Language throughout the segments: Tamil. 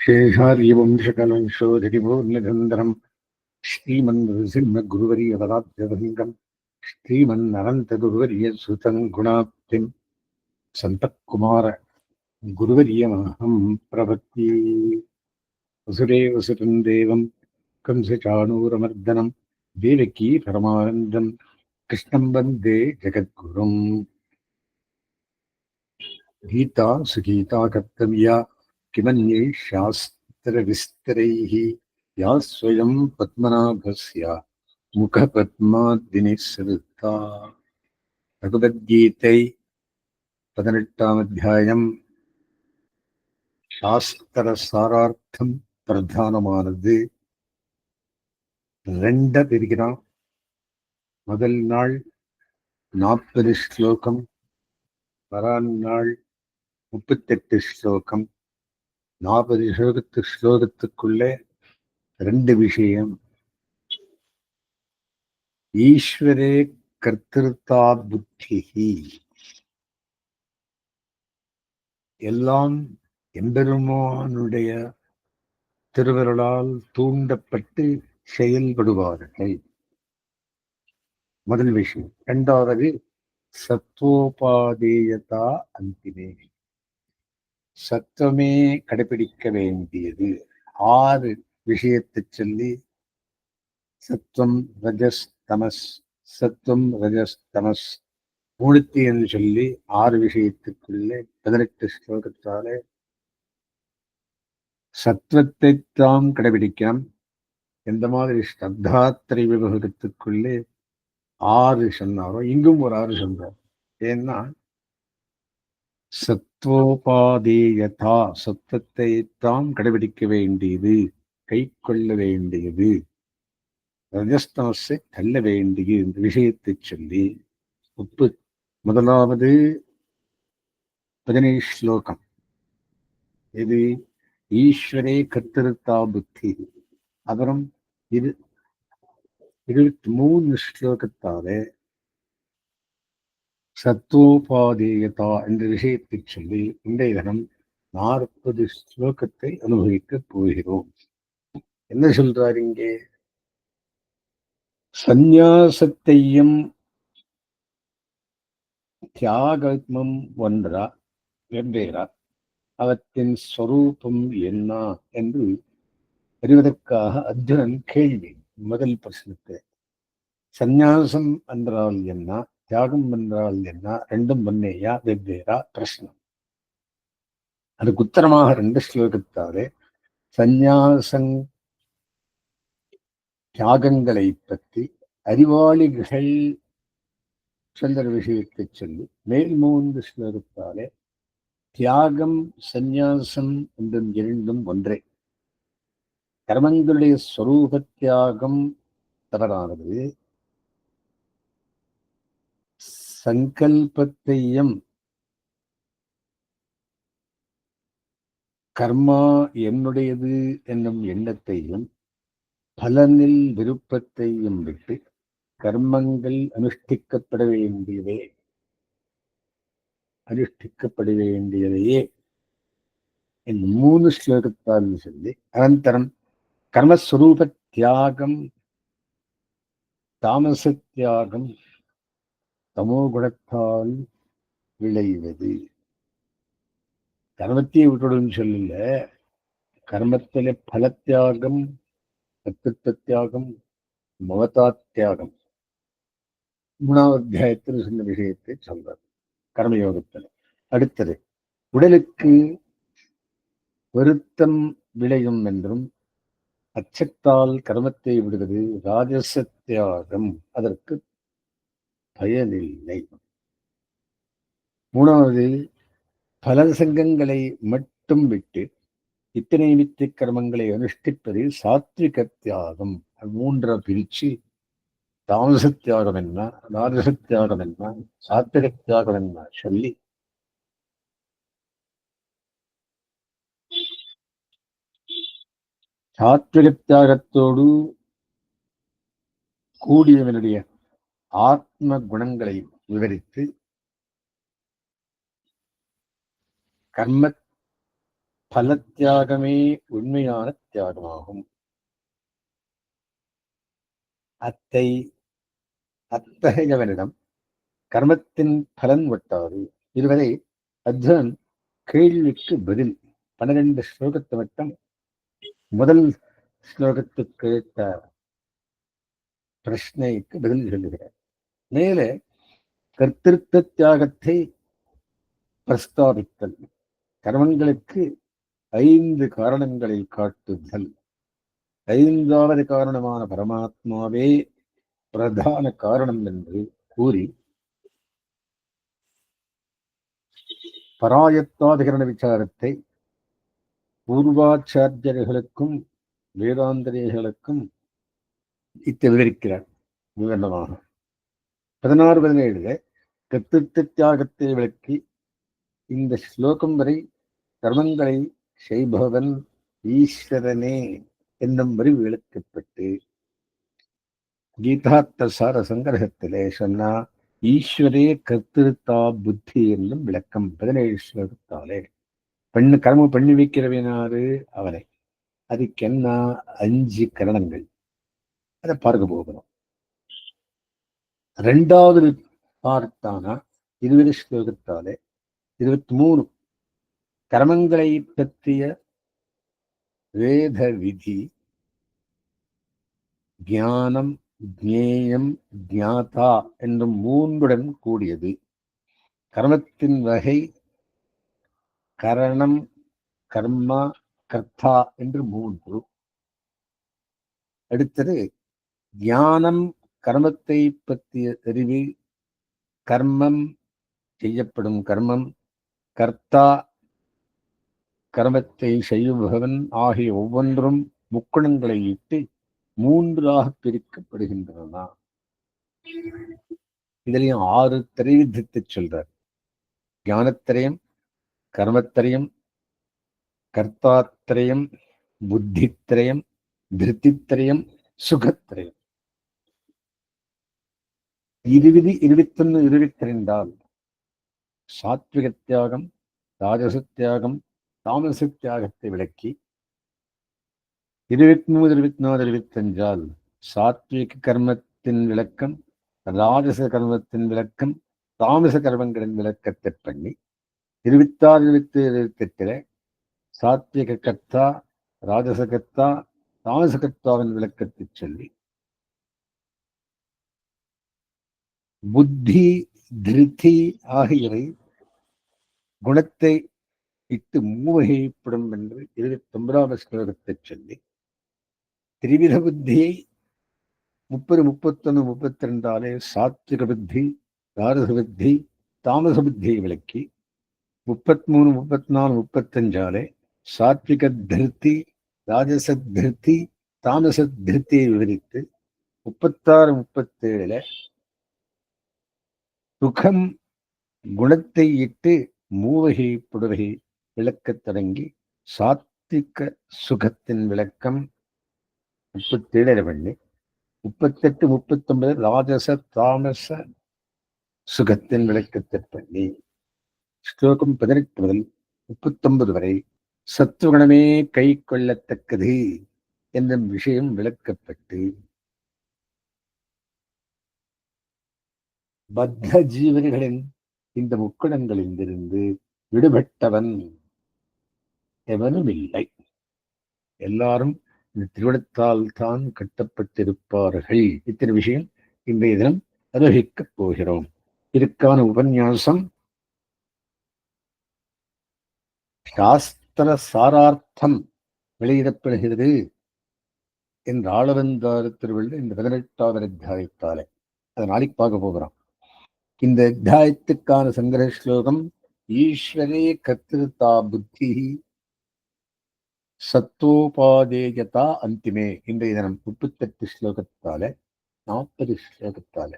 शेषार्यवंशकलंशोधरिभोर्निरन्तरम् श्रीमन्नृसिंहगुरुवर्यपदाब्जभङ्गम् श्रीमन्ननन्तगुरुवर्यसुतम् गुणाब्धिम् सन्तत्कुमार गुरुवर्यमहम् प्रपद्ये। वसुदेव सुतम् देवम् कंसचाणूरमर्दनम् देवकी परमानन्दम् कृष्णम् वन्दे जगद्गुरुम्। गीता सुगीता कर्तव्या किमन्यै शास्त्रविस्तरैः या स्वयं पद्मनाभस्य मुखपद्माद्विनिसृता। भगवद्गीதை 18ஆம் அத்தியாயம். சாஸ்திர சாரார்த்தம் பிரதானமானது. 2 பிரிக்கிறான். முதல் நாள் 40 ஸ்லோகம், நாள் 38 ஸ்லோகம். 40 ஸ்லோகத்துக்குள்ளே 2 விஷயம். ஈஸ்வரே கர்த்திருத்தா புத்தி, எல்லாம் எம்பெருமானுடைய திருவருளால் தூண்டப்பட்டு செயல்படுவார்கள். முதல் விஷயம். 2வது சத்வோபாதேயதா அந்திமே, சத்துவமே கடைபிடிக்க வேண்டியது. 6 விஷயத்தை சொல்லி சத்வம் ரஜஸ் தமஸ், சத்வம் ரஜஸ் தமஸ் மூர்த்தி என்று சொல்லி 6 விஷயத்துக்குள்ளே 18 ஸ்லோகத்தாலே சத்வத்தை தாம் கடைபிடிக்கலாம். எந்த மாதிரி ஸ்ரத்தாத்திரை விபகத்துக்குள்ளே 6 சொன்னாரோ இங்கும் ஒரு 6 சொன்னார். ஏன்னா சத்வோபாதேயதா, சத்தத்தை தாம் கடைபிடிக்க வேண்டியது, கை கொள்ள வேண்டியது, ரஜஸ்தமஸை தள்ள வேண்டிய இந்த விஷயத்தை சொல்லி முதலாவது 17 ஸ்லோகம். இது ஈஸ்வரே கர்த்திருத்தா புத்தி. அப்புறம் 23 ஸ்லோகத்தாலே சத்வோபாதேயதா என்ற விஷயத்தை சொல்லி இன்றைய தினம் 40 ஸ்லோகத்தை அனுபவிக்க போகிறோம். என்ன சொல்றாரு இங்கே? சந்நியாசத்தையும் தியாகமும் ஒன்றா வெவ்வேறா, அவற்றின் ஸ்வரூபம் என்ன என்று அறிவதற்காக அர்ஜுனன் கேள்வி. முதல் பிரச்சனத்தை, சந்நியாசம் என்றால் என்ன, தியாகம் என்றால் என்ன, ரெண்டும் ஒன்னேயா வெவ்வேறா பிரச்சனம். அதுக்கு உத்தரமாக 2 ஸ்லோகத்தாலே சந்நியாசம் தியாகங்களை பற்றி அறிவாளிகள் சொல்ற விஷயத்தை சொல்லி மேல் 3 ஸ்லோகத்தாலே தியாகம் சந்நியாசம் என்றும் 2ம் ஒன்றே. கர்மங்களுடைய ஸ்வரூப தியாகம் தவறானது, சங்கல்பத்தையும் கர்மா என்னுடையது என்னும் எண்ணத்தையும் பலனில் விருப்பத்தையும் விட்டு கர்மங்கள் அனுஷ்டிக்கப்பட வேண்டியதையே இந்த 3 ஸ்லோகத்தால் சொல்லி அனந்தரம் கர்மஸ்வரூப தியாகம் தாமச தியாகம் தமோ குணத்தால் விளைவது. கர்மத்தையே விட்டுடுன்னு சொல்லல, கர்மத்திலே பல தியாகம், கர்த்தృత్వ தியாகம், மமதா தியாகம் 3ஆவது அத்தியாயத்தில் சொன்ன விஷயத்தை சொல்றார் கர்மயோகத்தில். அடுத்தது, உடலுக்கு வருத்தம் விளையும் என்றும் அச்சத்தால் கர்மத்தை விடுவது ராஜச தியாகம், அதற்கு பயனில்லை. 3வது, பல சங்கங்களை மட்டும் விட்டு இத்தனை நிமித்த கர்மங்களை அனுஷ்டிப்பதில் சாத்விக தியாகம். 3 பிரிச்சு தாமச தியாகம் என்ன, ராஜச தியாகம் என்ன, சாத்விக தியாகம் என்ன சொல்லி சாத்விக தியாகத்தோடு கூடியவனுடைய ஆத்ம குணங்களை விவரித்து கர்ம பலத்தியாகமே உண்மையான தியாகமாகும். அத்தகையவனிடம் கர்மத்தின் பலன் ஒட்டாது. இதுவரை அர்ஜுனன் கேள்விக்கு பதில் 12 ஸ்லோகத்தை மட்டும் முதல் ஸ்லோகத்துக்கு கேட்ட பிரச்சனைக்கு பதில் சொல்லுகிறார். மேலே கர்த்திருத்த தியாகத்தை பிரஸ்தாபித்தல், கர்மங்களுக்கு 5 காரணங்களை காட்டுதல், 5வது காரணமான பரமாத்மாவே பிரதான காரணம் என்று கூறி பராயத்தாதிகரண விசாரத்தை பூர்வாச்சாரியர்களுக்கும் வேதாந்தரிகளுக்கும் விவரிக்கிறார் விவரணமாக. 16-17 கர்த்திருத்த தியாகத்தை விளக்கி இந்த ஸ்லோகம் வரை கர்மங்களை செய்பவன் ஈஸ்வரனே என்னும் வரி விளக்கப்பட்டு கீதார்த்த சார சங்கிரகத்திலே சொன்னா ஈஸ்வரே கர்த்திருத்தா புத்தி என்னும் விளக்கம் 17 ஸ்லோகத்தாலே. கர்மம் பண்ணி வைக்கிறவனாரு அவனை. அதுக்கு என்ன 5 கரணங்கள், அதை பார்க்க போகிறோம். 2வது பார்த்தானா 20 ஸ்லோகத்தாலே 23 கர்மங்களை பற்றிய வேத விதி, ஞானம், ஜ்ஞேயம், ஜ்ஞாதா என்னும் 3உடன் கூடியது. கர்மத்தின் வகை, கரணம், கர்மா, கர்த்தா என்று 3. அடுத்தது ஞானம், கர்மத்தை பற்றிய அறிவு, கர்மம், செய்யப்படும் கர்மம், கர்த்தா, கர்மத்தை செய்பவன் ஆகிய ஒவ்வொன்றும் முக்குணங்களை இட்டு 3ஆக பிரிக்கப்படுகின்றன. இதுலயும் 6 திரைவிதத்தை சொல்றார். ஞானத்திரயம், கர்மத்திரயம், கர்த்தாத்திரயம், புத்தித்திரயம், திருத்தித்திரயம், சுகத்திரயம். 20, 21, 22 சாத்விக தியாகம், ராஜச தியாகம், தாமச தியாகத்தை விளக்கி 23, 24, 25 சாத்விக கர்மத்தின் விளக்கம், ராஜச கர்மத்தின் விளக்கம், தாமச கர்மங்களின் விளக்கத்தை பண்ணி 26, 27, 28 சாத்விக கர்த்தா, ராஜச கர்த்தா, தாமச கர்த்தாவின் விளக்கத்தை சொல்லி புத்தி, திருத்தி ஆகியவை குணத்தை இட்டு மூவகைப்படும் என்று 29வது ஸ்லோகத்தை சொல்லி திரிவித புத்தியை 30, 31, 32 சாத்விக புத்தி, ராஜச புத்தி, தாமச புத்தியை விளக்கி 33, 34, 35 சாத்விக திருத்தி, ராஜச திருத்தி, தாமச திருத்தியை விவரித்து 36, 37 சுகம் குணத்தை இட்டு மூவகைப்படுவகை விளக்கத் தொடங்கி சாத்விக சுகத்தின் விளக்கம் 37 பண்ணி 38, 39 ராஜச தாமச சுகத்தின் விளக்கத்தை பண்ணி ஸ்லோகம் 18 முதல் 39 வரை சத்துவகுணமே கை கொள்ளத்தக்கது என்ற விஷயம் விளக்கப்பட்டு பத்த ஜீவன்களின் இந்த முக்குணங்களிலிருந்து விடுபட்டவன் எவனும் இல்லை. எல்லாரும் இந்த திருவிடத்தால் தான் கட்டப்பட்டிருப்பார்கள். இத்தனை விஷயம் இன்றைய தினம் அனுபவிக்கப் போகிறோம். இதற்கான உபன்யாசம் சாஸ்திர சாரார்த்தம் வெளியிடப்படுகிறது என்ற ஆளவந்தார் திருவள்ளுவர் இந்த 18வது அத்தியாயத்தாலே அதை நாளைக்கு பார்க்க போகிறோம். இந்த அத்தியாயத்துக்கான சங்கர ஸ்லோகம் ஈஸ்வரே கர்த்திருத்தா புத்தி சத்தோபாதேயதா அந்திமே. இன்றைய தினம் 38 ஸ்லோகத்தால 40 ஸ்லோகத்தால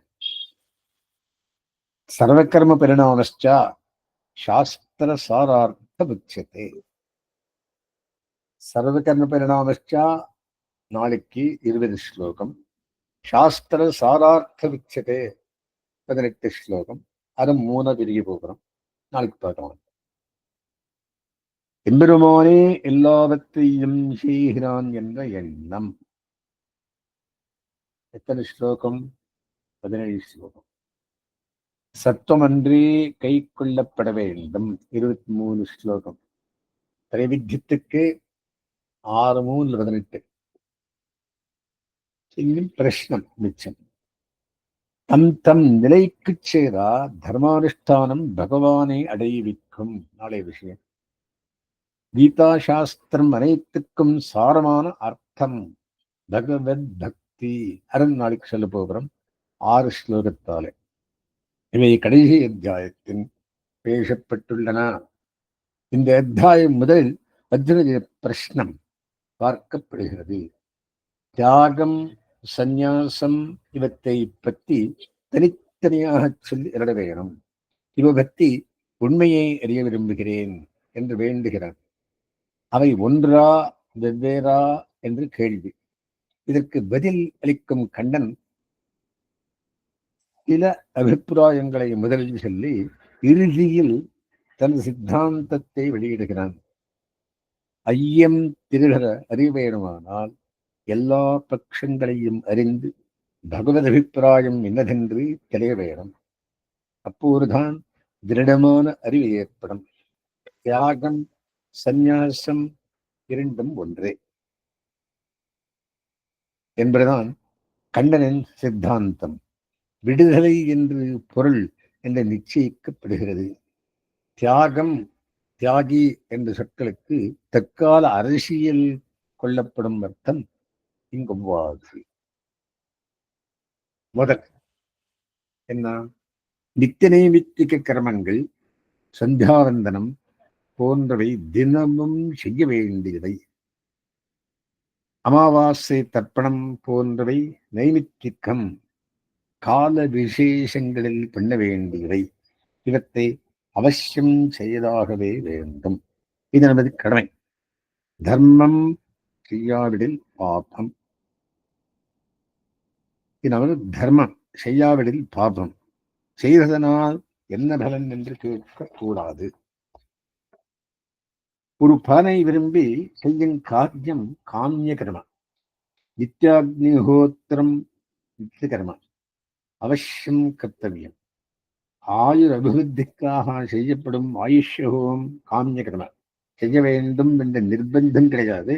சர்வகர்ம பரிணாமஸ்ச சாஸ்திர சாரார்த்த உச்சதே. சர்வகர்ம பரிணாமஸ்ச நாளைக்கு 20 ஸ்லோகம், சாஸ்திர சாரார்த்த உச்சதே 18 ஸ்லோகம். அதை 3 பிரிக்க போகிறோம். நாளைக்கு பார்க்கலாம். எம்பெருமானே எல்லாவற்றையும் செய்கிறான் என்ற எண்ணம். எத்தனை ஸ்லோகம்? 17 ஸ்லோகம். சத்துவமன்றே கை கொள்ளப்பட வேண்டும். 23 ஸ்லோகம். திரைவித்தியத்துக்கு 6 3 18. இன்னும் பிரஷ்னம் மிச்சம். தம் தம் நிலைக்கு சேரா தர்மானுஷ்டானம் பகவானை அடைவிக்கும். நாளை விஷயம். கீதா சாஸ்திரம் அனைத்துக்கும் சாரமான அர்த்தம் பகவத் பக்தி. நாளைக்கு சொல்ல போகிறோம் 6 ஸ்லோகத்தாலே. இவை கடைசி அத்தியாயத்தின் பேசப்பட்டுள்ளன. இந்த அத்தியாயம் முதல் அர்ஜுனனுடைய பிரஷ்னம் பார்க்கப்படுகிறது. தியாகம், சந்நியாசம் இவற்றை பற்றி தனித்தனியாக சொல்லி இட வேணும். இவ பற்றி உண்மையை அறிய விரும்புகிறேன் என்று வேண்டுகிறான். அவை ஒன்றா வெவ்வேறா என்று கேள்வி. இதற்கு பதில் அளிக்கும் கண்ணன் சில அபிப்பிராயங்களை முதலில் சொல்லி இறுதியில் தன் சித்தாந்தத்தை வெளியிடுகிறான். ஐயம் திருகிற அறிவேணுமானால் எல்லா பட்சங்களையும் அறிந்து பகவத் அபிப்பிராயம் என்னதென்று தெரிய வேணும். அப்போதுதான் திருடமான அறிவு ஏற்படும். தியாகம், சந்நியாசம் இரண்டும் ஒன்றே என்பதுதான் கண்ணனின் சித்தாந்தம். விடுதலை என்று பொருள் என்று நிச்சயிக்கப்படுகிறது. தியாகம், தியாகி என்ற சொற்களுக்கு தற்கால அரசியல் கொள்ளப்படும் அர்த்தம் இங்கொவ்வாது. முதல் என்ன? நித்திய நைமித்திக கர்மங்கள், சந்தியாவந்தனம் போன்றவை தினமும் செய்ய வேண்டியவை. அமாவாசை தர்ப்பணம் போன்றவை நைமித்திகம், கால விசேஷங்களில் பண்ண வேண்டியவை. இவற்றை அவசியம் செய்யதாகவே வேண்டும். இது நமது கடமை. தர்மம் செய்யாவிடில் பாபம். இது நமது தர்மம். செய்யாவிடில் பாபம். செய்ததனால் என்ன பலன் என்று கேட்கக்கூடாது. ஒரு பலனை விரும்பி செய்யும் காரியம் காமிய கர்மம். நித்யாக்னிஹோத்திரம் நித்திய கர்மம் அவசியம் கர்த்தவியம். ஆயுர் அபிவிருத்திக்காக செய்யப்படும் ஆயுஷ்யகோம் காமிய கர்மம். செய்ய வேண்டும் என்ற நிர்பந்தம் கிடையாது.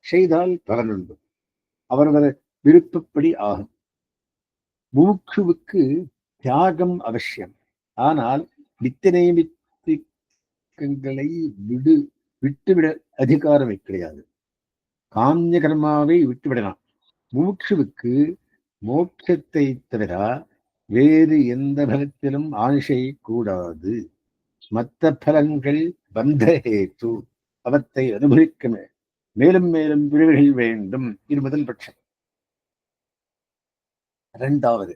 செய்தால் பலன் உண்டு. அவரவர் விருப்பப்படி ஆகும். மூக்குவுக்கு தியாகம் அவசியம். ஆனால் நித்திய நைமித்திகங்களை விட்டுவிட அதிகாரம் கிடையாது. காமிய கர்மாவை விட்டுவிடலாம். மூக்குவுக்கு மோட்சத்தை தவிர வேறு எந்த பலத்திலும் ஆசை கூடாது. மற்ற பலன்கள் பந்தஹேத்து. அவற்றை அனுபவிக்க மேலும் மேலும் பிரிவுகள் வேண்டும். இது முதல் பட்சம். இரண்டாவது,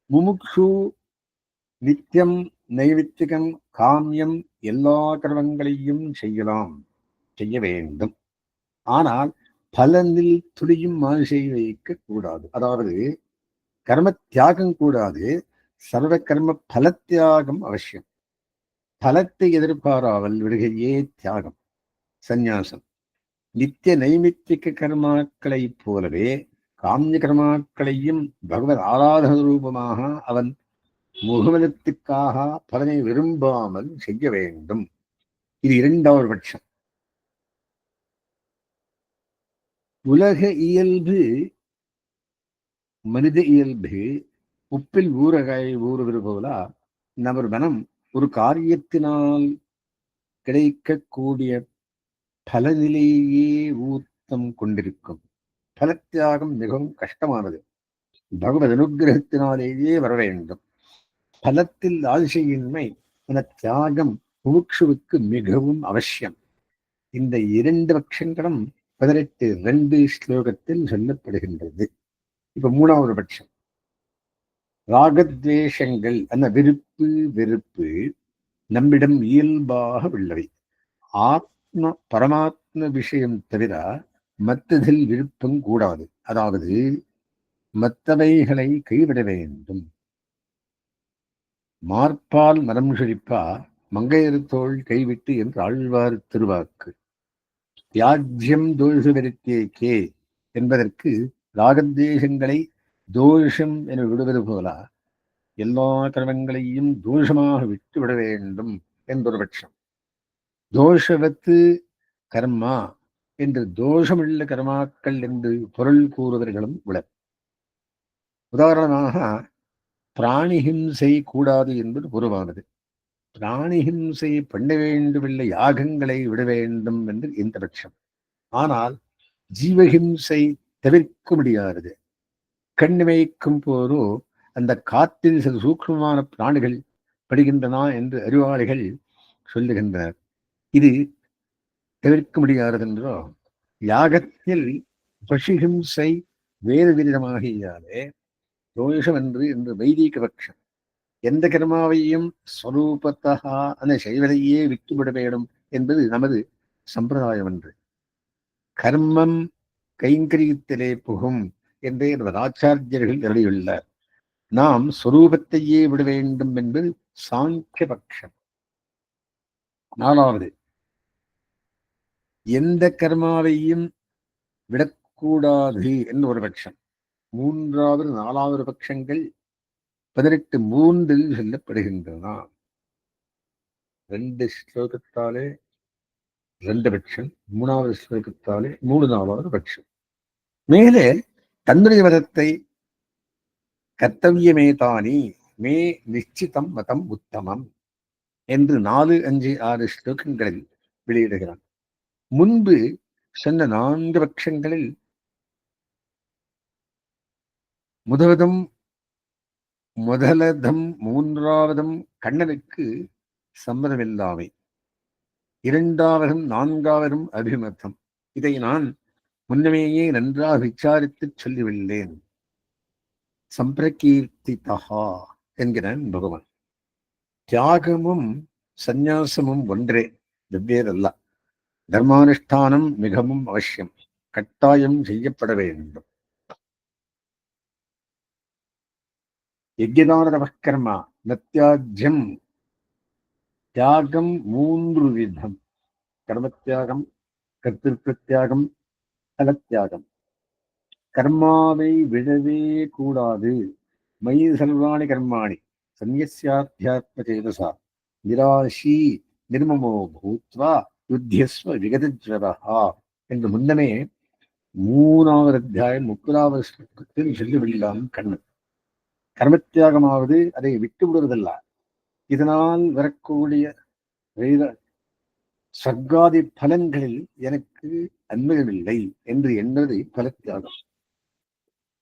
முமுக்ஷு நித்தியம் நைவித்திகம் காமியம் எல்லா கர்மங்களையும் செய்யலாம், செய்ய வேண்டும். ஆனால் பலனில் துளியும் ஆசை வைக்க கூடாது. அதாவது கர்ம தியாகம் கூடாது. சர்வ கர்ம பலத்தியாகம் அவசியம். பலத்தை எதிர்பாராமல் விடுகையே தியாகம், சந்நியாசம். நித்திய நைமித்திக கர்மாக்களைப் போலவே காமிய கர்மாக்களையும் பகவத் ஆராதன ரூபமாக அவன் முகமதத்துக்காக பலனை விரும்பாமல் செய்ய வேண்டும். இது இரண்டாவது பட்சம். உலக இயல்பு, மனித இயல்பு உப்பில் ஊறுகாய் ஊறுவது போல நமது மனம் ஒரு காரியத்தினால் கிடைக்கக்கூடிய பலனிலேயே ஊத்தம் கொண்டிருக்கும். பலத்தியாகம் மிகவும் கஷ்டமானது. பகவத் அனுகிரகத்தினாலேயே வர வேண்டும். பலத்தில் ஆசையின்மை என தியாகம் முமுட்சுவுக்கு மிகவும் அவசியம். இந்த இரண்டு பட்சங்களும் 18 ஸ்லோகத்தில் சொல்லப்படுகின்றது. இப்ப மூணாவது பட்சம். ராகத்வேஷங்கள் என விருப்பு வெறுப்பு நம்மிடம் இயல்பாக உள்ளவை. ஆத்ம பரமாத்ம விஷயம் தவிர மற்றதில் விருப்பம் கூடாது. அதாவது மற்றவைகளை கைவிட வேண்டும். மார்பால் மரம் செழிப்பா மங்கையர்தோள் கைவிட்டு என்று ஆழ்வார் திருவாக்கு. தியாஜ்யம் தோஷ விருத்தியே என்பதற்கு ராகத்வேஷங்களை தோஷம் என விடுவது போல எல்லா கர்மங்களையும் தோஷமாக விட்டு விட வேண்டும் என்பொரு பட்சம். தோஷவத்து கர்மா என்று தோஷமுள்ள கர்மாக்கள் என்று பொருள் கூறுவர்களும் உளர். உதாரணமாக பிராணிஹிம்சை கூடாது என்பது பொதுவானது. பிராணிஹிம்சை பண்ண வேண்டுமில்லை, யாகங்களை விட வேண்டும் என்று இந்த பட்சம். ஆனால் ஜீவஹிம்சை தவிர்க்க முடியாதது. கண்ணிமைக்கும் போதோ அந்த காற்றில் சில சூக்ஷ்மமான பிராணிகள் படுகின்றன என்று அறிவாளிகள் சொல்லுகின்றனர். இது தவிர்க்க முடியாதது என்றோ. யாகத்தில் பசுஹிம்சை வேறு விதமாகியாலே தோஷம் என்று வைதீக பட்சம். எந்த கர்மாவையும் ஸ்வரூபத்தா செய்வதையே விட்டுவிட வேண்டும் என்பது நமது சம்பிரதாயம் என்று. கர்மம் கைங்கரியத்திலே புகும் என்றே நமது ஆச்சாரியர்கள் எழுதியுள்ளார். நாம் ஸ்வரூபத்தையே விட வேண்டும் என்பது சாங்கிய பட்சம். நாலாவது, எந்த கர்மாவையும் விடக்கூடாது என்று ஒரு பட்சம். மூன்றாவது, நாலாவது பட்சங்கள் 18:3 சொல்லப்படுகின்றன. 2 ஸ்லோகத்தாலே 2 பட்சம், 3வது ஸ்லோகத்தாலே 3/4 பட்சம். மேலே தன்னுடைய மதத்தை கர்த்தவியமே தானி மே நிச்சிதம் மதம் உத்தமம் என்று 4, 5, 6 ஸ்லோகங்களில் வெளியிடுகிறான். முன்பு சொன்ன 4 பட்சங்களில் முதலதும் 3வதும் கண்ணனுக்கு சம்மதமில்லாமை, 2வதும் 4வதும் அபிமதம். இதை நான் முன்னமேயே நன்றாக விசாரித்து சொல்லிவிட்டேன். சம்பிரகீர்த்திதா என்கிறான் பகவான். தியாகமும் சந்நியாசமும் ஒன்றே, வெவ்வேறல்ல. தர்மானுஷ்டானம் மிகவும் அவசியம், கட்டாயம் செய்யப்பட வேண்டும். யஜ்ஞதான தபகர்மா நத்தியாஜ்யம். தியாகம் 3 விதம்: கர்மத்தியாகம், கர்த்திருத்தியாகம், பலத்தியாகம். கர்மாவை விடவே கூடாது. மயி சர்வாணி கர்மாணி சந்நியஸ்யாத்யாத்ம சேதசா நிராஷி நிர்மமோ பூத்வா யுத்தியஸ்வ விகதஜ்வரஹா என்று முன்னமே 3வது அத்தியாயம் 30வது ஸ்லோகத்தில் சொல்லிவிடலாம் கண்ணன். கர்மத்தியாகமாவது அதை விட்டு விடுவதல்ல, இதனால் வரக்கூடிய சர்க்காதி பலன்களில் எனக்கு அன்மையமில்லை என்று எண்ணது பலத்தியாகம்.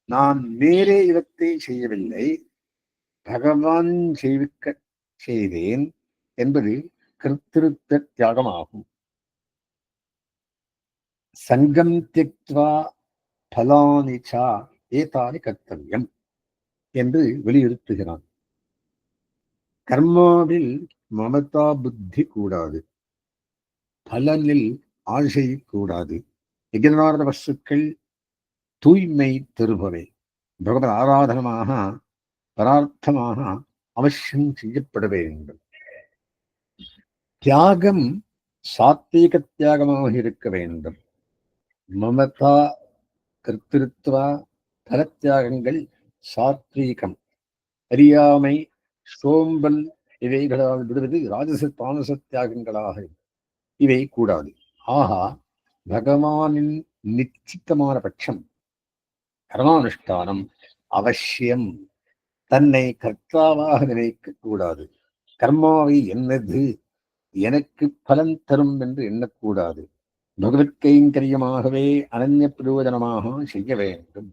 நான் நேரே இவத்தை செய்யவில்லை, பகவான் செய்விக்க செய்தேன் என்பது கர்த்திருத்த தியாகமாகும். சங்கம் தியக்த்வா பலானிச்சா ஏதானி கர்த்தவியம் என்று வலியுறுத்துகிறான். கர்மாவில் மமதா புத்தி கூடாது, பலனில் ஆசை கூடாது. யஜ்ஞார்த்த வஸ்துக்கள் தூய்மை தருபவை, பகவத் ஆராதனமாக பரார்த்தமாக அவசியம் செய்யப்பட வேண்டும். தியாகம் சாத்வீக தியாகமாக இருக்க வேண்டும். மமதா, கர்த்திருத்வா, பலத்தியாகங்கள் சாத்வீகம். அறியாமை, சோம்பல் இவைகளால் விடுவது ராஜச தாமச தியாகங்களாக இவை கூடாது. ஆகா, பகவானின் நிச்சித்தமான பட்சம் கர்மானுஷ்டானம் அவசியம். தன்னை கர்த்தாவாக நினைக்க கூடாது. கர்மாவை என்னது, எனக்கு பலன் தரும் என்று எண்ணக்கூடாது. பகவத் கைங்கரியமாகவே அனன்ய பிரயோஜனமாக செய்ய வேண்டும்.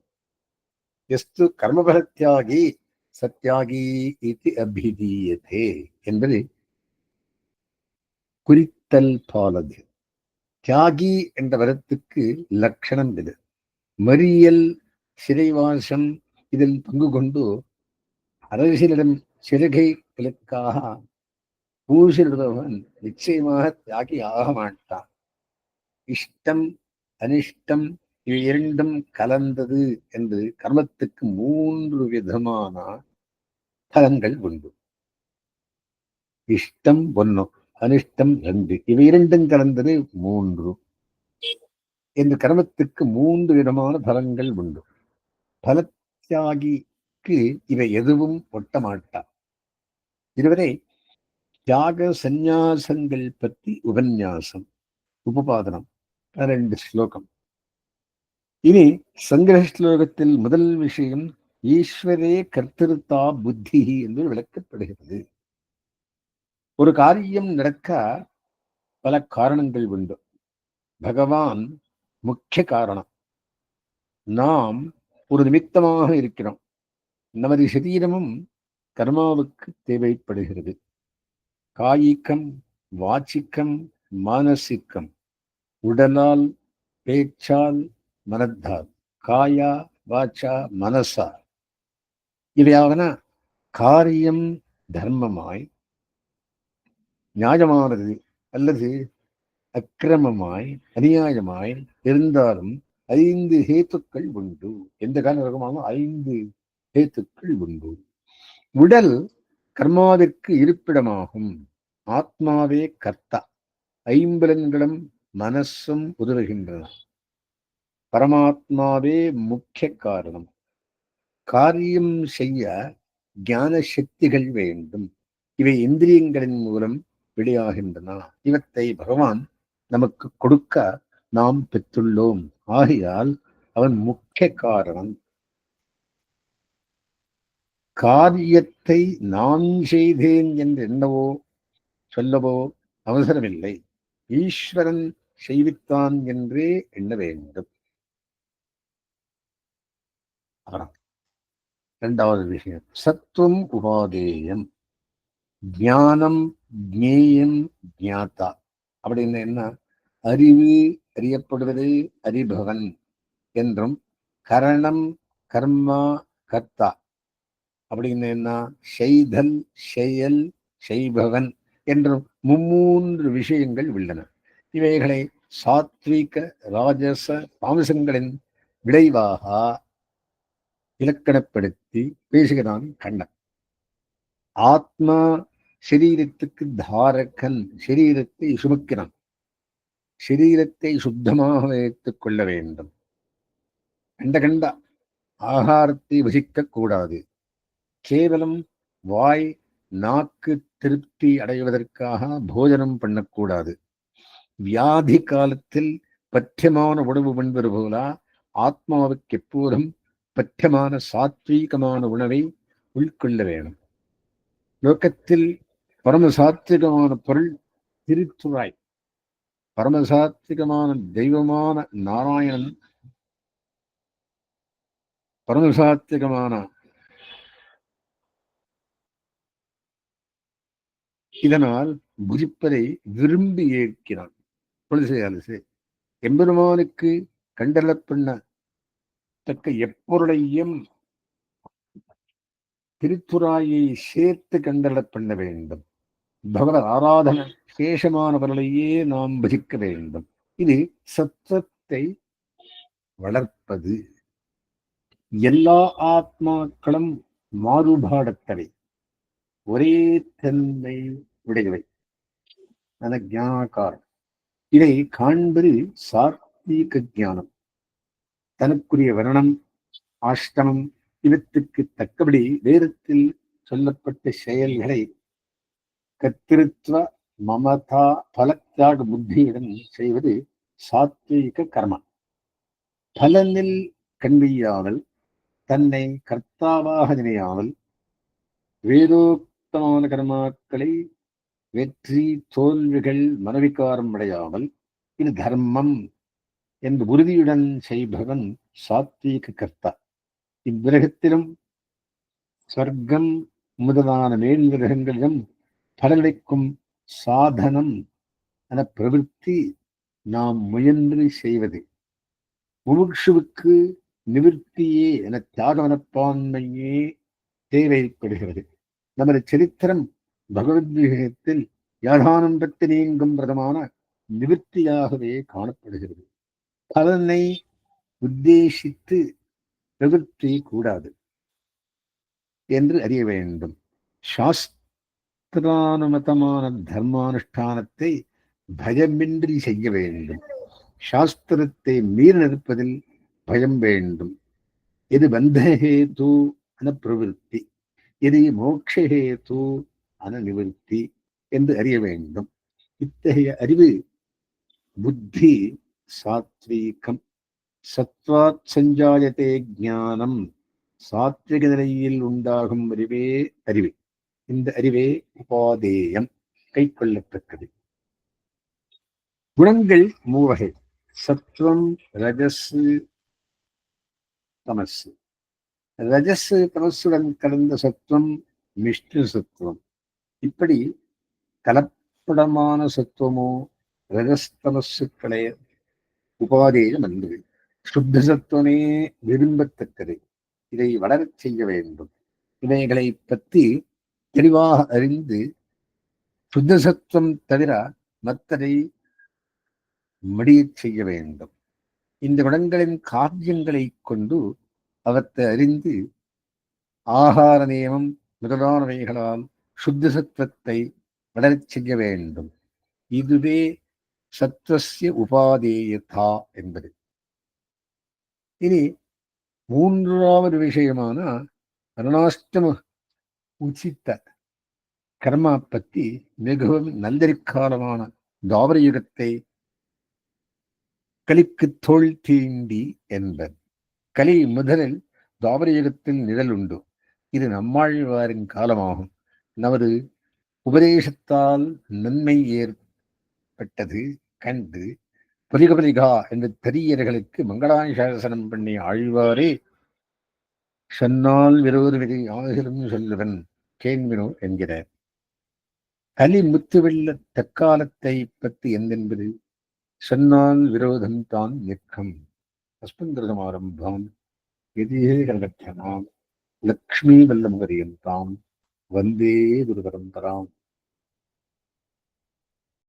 எஸ்து கர்மபலத்தியாகி சத்யாகி இது அபிதீயதே என்பது குறித்தல் பாலது. தியாகி என்ற வரத்துக்கு லட்சணம் இது. மறியல், சிறைவாசம் இதில் பங்கு கொண்டு அரசியலிடம் சிறுகை விலக்காக பூசிடுபவன் நிச்சயமாக தியாகி ஆக மாட்டான். இஷ்டம் அனிஷ்டம் இவை இரண்டும் கலந்தது என்று கர்மத்துக்கு 3 விதமான பலன்கள் உண்டு. இஷ்டம் 1, அனிஷ்டம் 2, இவை இரண்டும் கலந்தது 3. இந்த கர்மத்துக்கு 3 விதமான பலன்கள் உண்டு. பலத்தியாகிக்கு இவை எதுவும் ஒட்ட மாட்டா. இதுவரை தியாக சந்நியாசங்கள் பற்றி உபன்யாசம், உபபாதனம் 2 ஸ்லோகம். இனி சங்கிரக ஸ்லோகத்தில் முதல் விஷயம் ஈஸ்வரே கர்த்திருத்தா புத்தி என்று விளக்கப்படுகிறது. ஒரு காரியம் நடக்க பல காரணங்கள் உண்டு. பகவான் முக்கிய காரணம். நாம் ஒரு நிமித்தமாக இருக்கிறோம். நமது சரீரமும் கர்மாவுக்கு தேவைப்படுகிறது. காயிக்கம், வாச்சிக்கம், மானசிக்கம், உடலால், பேச்சால், மனத்தால், காயா வாச்சா மனசா, இவையாவன காரியம் தர்மமாய் நியாயமானது அல்லது அக்கிரமமாய் அநியாயமாய் இருந்தாலும் 5 ஹேத்துக்கள் உண்டு. எந்த காரணமாக 5 ஹேத்துக்கள் உண்டு. உடல் கர்மாவிற்கு இருப்பிடமாகும். ஆத்மாவே கர்த்தா. ஐம்பலன்களும் மனசும் உதவுகின்றன. பரமாத்மாவே முக்கிய காரணம். காரியம் செய்ய ஞான சக்திகள் வேண்டும். இவை இந்திரியங்களின் மூலம் வெளியாகின்றன. இவற்றை பகவான் நமக்கு கொடுக்க நாம் பெற்றுள்ளோம். ஆகையால் அவன் முக்கிய காரணம். காரியத்தை நான் செய்தேன் என்று எண்ணவோ சொல்லவோ அவசரமில்லை. ஈஸ்வரன் செய்வித்தான் என்றே எண்ண வேண்டும். இரண்டாவது விஷயம் சத்துவம் உபாதேயம். ஞானம் ஜேயம் ஜாத்தா அப்படின்னு என்ன? அறிவு அறியப்படுவது அறிபவன் என்றும், கரணம் கர்மா கர்த்தா அப்படின்னு என்ன? செய்தல் செயல் செய்பவன் என்றும் 3 விஷயங்கள் உள்ளன. இவைகளை சாத்விக ராஜச தாமசங்களின் விளைவாக இலக்கணப்படுத்தி பேசுகிறான் கண்ணன். ஆத்மா சரீரத்துக்கு தாரகன், சரீரத்தை சுமக்கிறான். சரீரத்தை சுத்தமாக வைத்துக் கொள்ள வேண்டும். கண்ட ஆகாரத்தை வசிக்க கூடாது. கேவலம் வாய் நாக்கு திருப்தி அடைவதற்காக போஜனம் பண்ணக்கூடாது. வியாதி காலத்தில் பத்தியமான உணவு உண்பது போல ஆத்மாவுக்கு எப்போதும் பத்தியமான சாத்வீகமான உணவை உள்கொள்ள வேணும். லோகத்தில் பரமசாத்விகமான பொருள் திருத்துறாய். பரமசாத்விகமான தெய்வமான நாராயணன் பரமசாத்விகமான இதனால் புஜிப்பதை விரும்பி ஏற்கிறான். புலிசை எம்பெருமானுக்கு கண்டலப் பண்ண தக்க எப்பொருளையும் திருத்துறாயை சேர்த்து கண்டலப் பண்ண வேண்டும். பகவத் ஆராதன சேஷமான பொருளையே நாம் பஜிக்க வேண்டும். இது சத்தத்தை வளர்ப்பது. எல்லா ஆத்மாக்களும் மாறுபாடத்தவை, ஒரே தன்மை உடையவை. ஞானக்காரன் இதை காண்பது சாத்வீக ஞானம். தனக்குரிய வர்ணம் ஆஷ்டமம் இவற்றுக்கு தக்கபடி வேதத்தில் சொல்லப்பட்ட செயல்களை கர்த்திருத்வ மமதா பலத்யாக புத்தியுடன் செய்வது சாத்வீக கர்மம். பலனில் கண்வியாமல் தன்னை கர்த்தாவாக நினையாமல் வேதோக்தமான கர்மாக்களை வெற்றி தோல்விகள் மனவிகாரம் அடையாமல் இது தர்மம் என்று உறுதியுடன் செய்பவன் சாத்வீக கர்த்தா. இவ்விரகத்திலும் ஸ்வர்க்கம் முதலான மேல் கிரகங்களிலும் பலனளிக்கும் சாதனம் என பிரவൃத்தி நாம் முயன்று செய்வது. முமுட்சுவுக்கு நிவர்த்தியே என தியாக மனப்பான்மையே தேவைப்படுகிறது. நமது சரித்திரம் பகவத்கீதையில் யாதானம் பற்றி நீங்கும் பிரதமான நிவர்த்தியாகவே காணப்படுகிறது. பலனை உத்தேசித்து பிரவൃத்தி கூடாது என்று அறிய வேண்டும். சாஸ்திரானுமதமான தர்மானுஷ்டானத்தை பயமின்றி செய்ய வேண்டும். சாஸ்திரத்தை மீறி நிற்பதில் பயம் வேண்டும். எது பந்தஹேது அனப்பிரவிருத்தி, எது மோக்ஷஹேது அனநிவர்த்தி என்று அறிய வேண்டும். இத்தகைய அறிவு புத்தி சாத்வீகம். சத்வாத் சஞ்சாயத்தே ஞானம். சாத்விக நிலையில் உண்டாகும் அறிவே அறிவு. இந்த அறிவே உபாதேயம், கை கொள்ளத்தக்கது. குணங்கள் மூவகை: சத்வம், ரஜஸ், தமஸ். ரஜஸ் தமசுடன் கலந்த சத்துவம் மிஷ்ட சத்துவம். இப்படி கலப்படமான சத்துவமோ ரஜஸ்தமசுக்களை உபாதேயம் என்று. சுத்த சத்துவமே விரும்பத்தக்கது. இதை வளரச் செய்ய வேண்டும். இவைகளை பற்றி தெளிவாக அறிந்து சுத்த சத்துவம் தவிர மற்றதை மடியச் செய்ய வேண்டும். இந்த குணங்களின் காரியங்களை கொண்டு அவற்றை அறிந்து ஆகார நியமம் முதலானவைகளால் சுத்த சத்துவத்தை வளரச் செய்ய வேண்டும். இதுவே சத்வஸ்ய உபாதேயதா என்பது. இனி மூன்றாவது விஷயமான அருணாஷ்டம உச்சித்த கர்மா பற்றி மிகவும் நல்லறிக்காலமான தாவர யுகத்தை கலிக்கு தோல் தீண்டி என்பர். கலி முதலில் தாவர யுகத்தில் நிழல் உண்டு. இது நம்மாழ்வாரின் காலமாகும். நமது உபதேசத்தால் நன்மை ஏற்பட்டது கண்டு புரிகபரிகா என்ற பெரியர்களுக்கு மங்களாசாசனம் பண்ணி ஆழ்வாரே சொன்னால் விரோத விதி ஆகிலும் சொல்லுவன் கேண்மினோ என்கிறார். கலி முத்துவெள்ள தற்காலத்தை பற்றி எந்தென்பது சொன்னால் விரோதம் தான் நிற்கும். அஸ்மந்திரமாரம்பாம் எதிரே கலகத்தனாம் லக்ஷ்மி வல்லமுகரியந்தாம் வந்தே குரு பரம்பராம்.